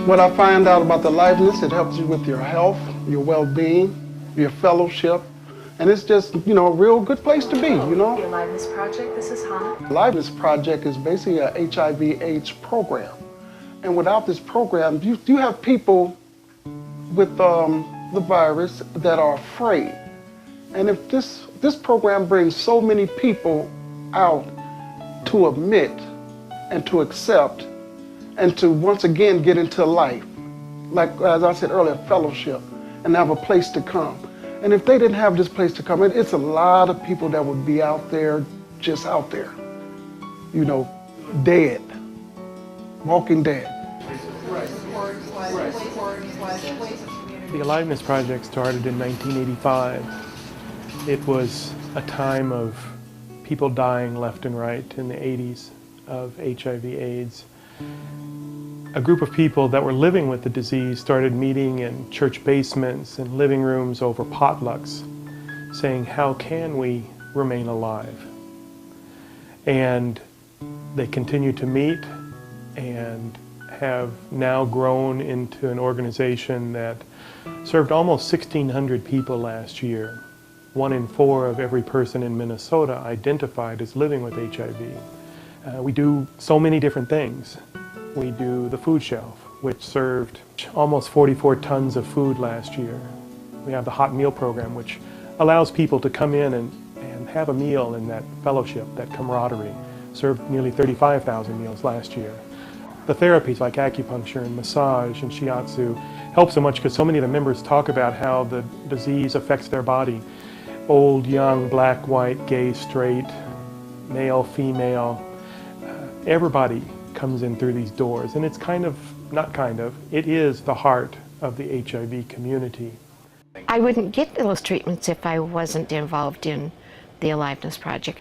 What I find out about the Aliveness, it helps you with your health, your well-being, your fellowship, and it's just, a real good place to be, The Aliveness Project, this is Hannah. The Aliveness Project is basically a HIV/AIDS program. And without this program, you have people with the virus that are afraid. And if this program brings so many people out to admit and to accept and to once again get into life, like as I said earlier, fellowship, and have a place to come. And if they didn't have this place to come, it's a lot of people that would be out there, just out there, dead, walking dead. The Aliveness Project started in 1985. It was a time of people dying left and right in the 80s of HIV/AIDS. A group of people that were living with the disease started meeting in church basements and living rooms over potlucks, saying, how can we remain alive? And they continue to meet and have now grown into an organization that served almost 1,600 people last year. 1 in 4 of every person in Minnesota identified as living with HIV. We do so many different things. We do the food shelf, which served almost 44 tons of food last year. We have the hot meal program, which allows people to come in and have a meal in that fellowship, that camaraderie. Served nearly 35,000 meals last year. The therapies like acupuncture and massage and shiatsu help so much because so many of the members talk about how the disease affects their body. Old, young, black, white, gay, straight, male, female, everybody comes in through these doors. And it's it is the heart of the HIV community. I wouldn't get those treatments if I wasn't involved in the Aliveness Project.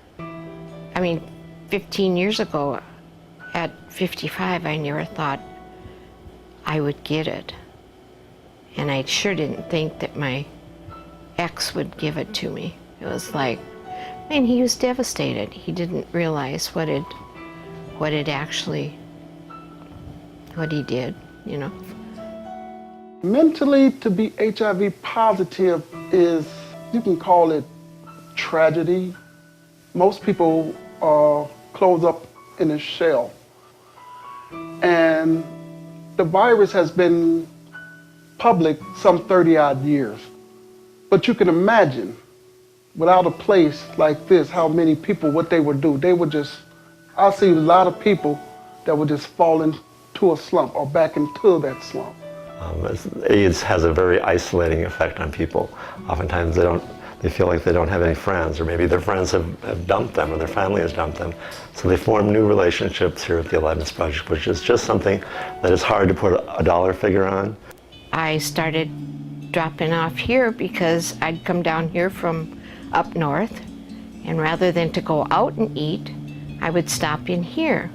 15 years ago, at 55, I never thought I would get it. And I sure didn't think that my ex would give it to me. It was like, he was devastated. He didn't realize what he did, Mentally, to be HIV positive is, you can call it tragedy. Most people are closed up in a shell. And the virus has been public some 30-odd years. But you can imagine, without a place like this, how many people, what they would do. I see a lot of people that would just fall into a slump or back into that slump. AIDS has a very isolating effect on people. Oftentimes they feel like they don't have any friends, or maybe their friends have dumped them or their family has dumped them. So they form new relationships here at the Aliveness Project, which is just something that is hard to put a dollar figure on. I started dropping off here because I'd come down here from up north, and rather than to go out and eat, I would stop in here.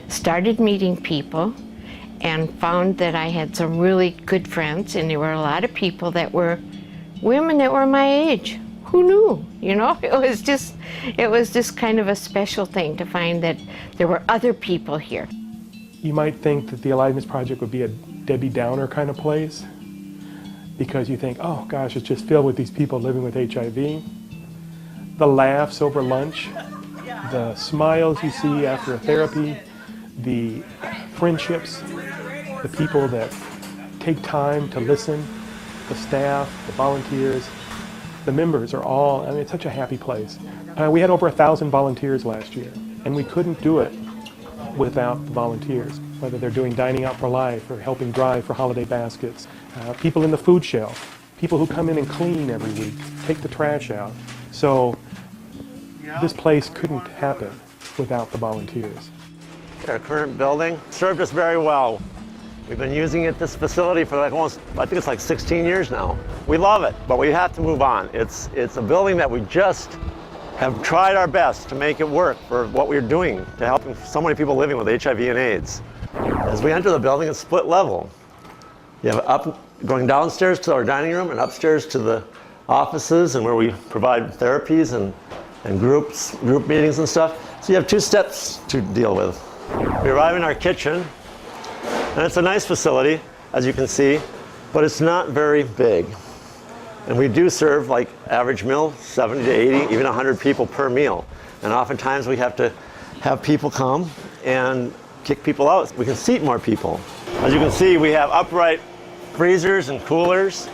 Started meeting people and found that I had some really good friends, and there were a lot of people that were women that were my age. Who knew? It was just kind of a special thing to find that there were other people here. You might think that the Aliveness Project would be a Debbie Downer kind of place because you think, oh gosh, it's just filled with these people living with HIV. The laughs over lunch, the smiles you see after a therapy, the friendships, the people that take time to listen, the staff, the volunteers, the members are all, it's such a happy place. We had over 1,000 volunteers last year, and we couldn't do it without the volunteers, whether they're doing Dining Out for Life or helping drive for holiday baskets, people in the food shelf, people who come in and clean every week, take the trash out. So this place couldn't happen without the volunteers. Our current building served us very well. We've been using this facility for I think it's 16 years now. We love it, but we have to move on. It's a building that we just have tried our best to make it work for what we're doing to help so many people living with HIV and AIDS. As we enter the building, it's split level. You have going downstairs to our dining room and upstairs to the offices and where we provide therapies and group meetings and stuff. So you have 2 steps to deal with. We arrive in our kitchen, and it's a nice facility. as you can see, but it's not very big. And we do serve like average meal, 70 to 80, even 100 people per meal. And oftentimes we have to have people come and kick people out. We can seat more people. As you can see, we have upright freezers and coolers.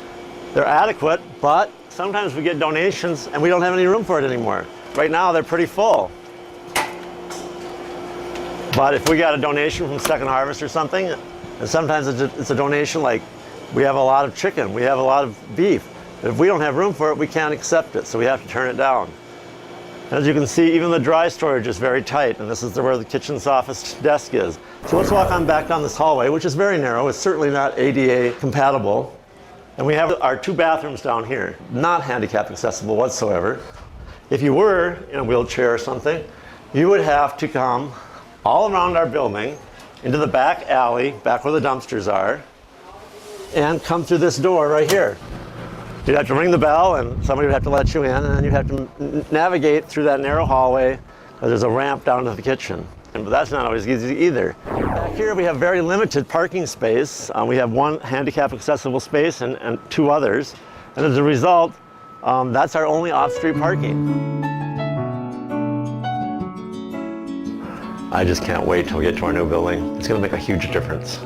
They're adequate, but sometimes we get donations and we don't have any room for it anymore. Right now, they're pretty full. But if we got a donation from Second Harvest or something, and sometimes it's a donation like we have a lot of chicken, we have a lot of beef. But if we don't have room for it, we can't accept it, so we have to turn it down. And as you can see, even the dry storage is very tight, and this is where the kitchen's office desk is. So let's walk on back down this hallway, which is very narrow. It's certainly not ADA compatible. And we have our 2 bathrooms down here, not handicap accessible whatsoever. If you were in a wheelchair or something, you would have to come all around our building into the back alley, back where the dumpsters are, and come through this door right here. You'd have to ring the bell and somebody would have to let you in, and then you'd have to navigate through that narrow hallway where there's a ramp down to the kitchen. But that's not always easy either. Back here we have very limited parking space. We have 1 handicap accessible space and 2 others. And as a result, that's our only off-street parking. I just can't wait till we get to our new building. It's going to make a huge difference.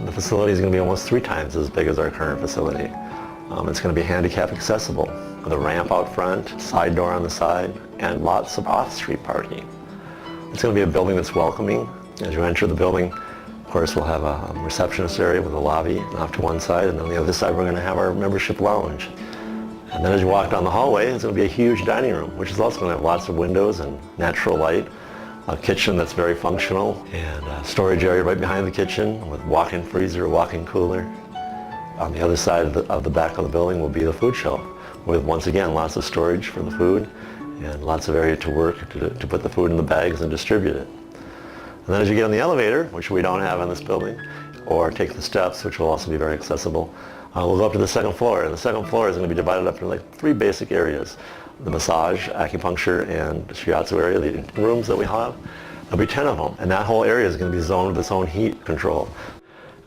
The facility is going to be almost 3 times as big as our current facility. It's going to be handicap accessible with a ramp out front, side door on the side, and lots of off-street parking. It's going to be a building that's welcoming. As you enter the building, of course, we'll have a receptionist area with a lobby off to one side, and on the other side we're going to have our membership lounge. And then as you walk down the hallway, it's going to be a huge dining room, which is also going to have lots of windows and natural light, a kitchen that's very functional, and a storage area right behind the kitchen with walk-in freezer, walk-in cooler. On the other side of the back of the building will be the food shelf, with once again lots of storage for the food and lots of area to work to put the food in the bags and distribute it. And then as you get on the elevator, which we don't have in this building, or take the steps, which will also be very accessible, we'll go up to the 2nd floor. And the 2nd floor is going to be divided up into like 3 basic areas. The massage, acupuncture, and shiatsu area, the rooms that we have. There'll be 10 of them, and that whole area is going to be zoned with its own heat control.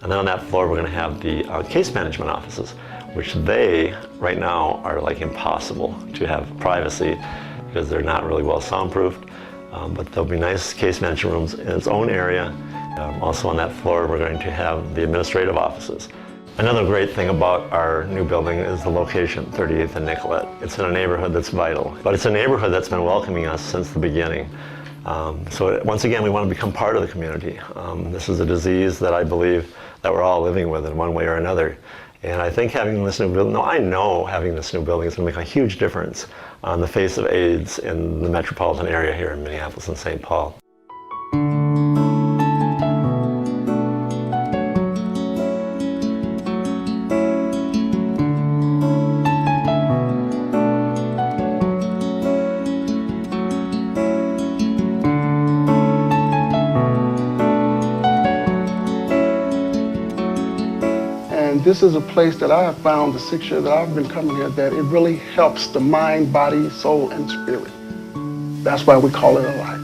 And then on that floor we're going to have the case management offices, which they, right now, are like impossible to have privacy because they're not really well soundproofed. But there'll be nice case management rooms in its own area. Also on that floor we're going to have the administrative offices. Another great thing about our new building is the location, 38th and Nicollet. It's in a neighborhood that's vital, but it's a neighborhood that's been welcoming us since the beginning. So once again, we want to become part of the community. This is a disease that I believe that we're all living with in one way or another. And I think having this new building, I know having this new building is going to make a huge difference on the face of AIDS in the metropolitan area here in Minneapolis and St. Paul. This is a place that I have found the 6 years that I've been coming here that it really helps the mind, body, soul, and spirit. That's why we call it Alive.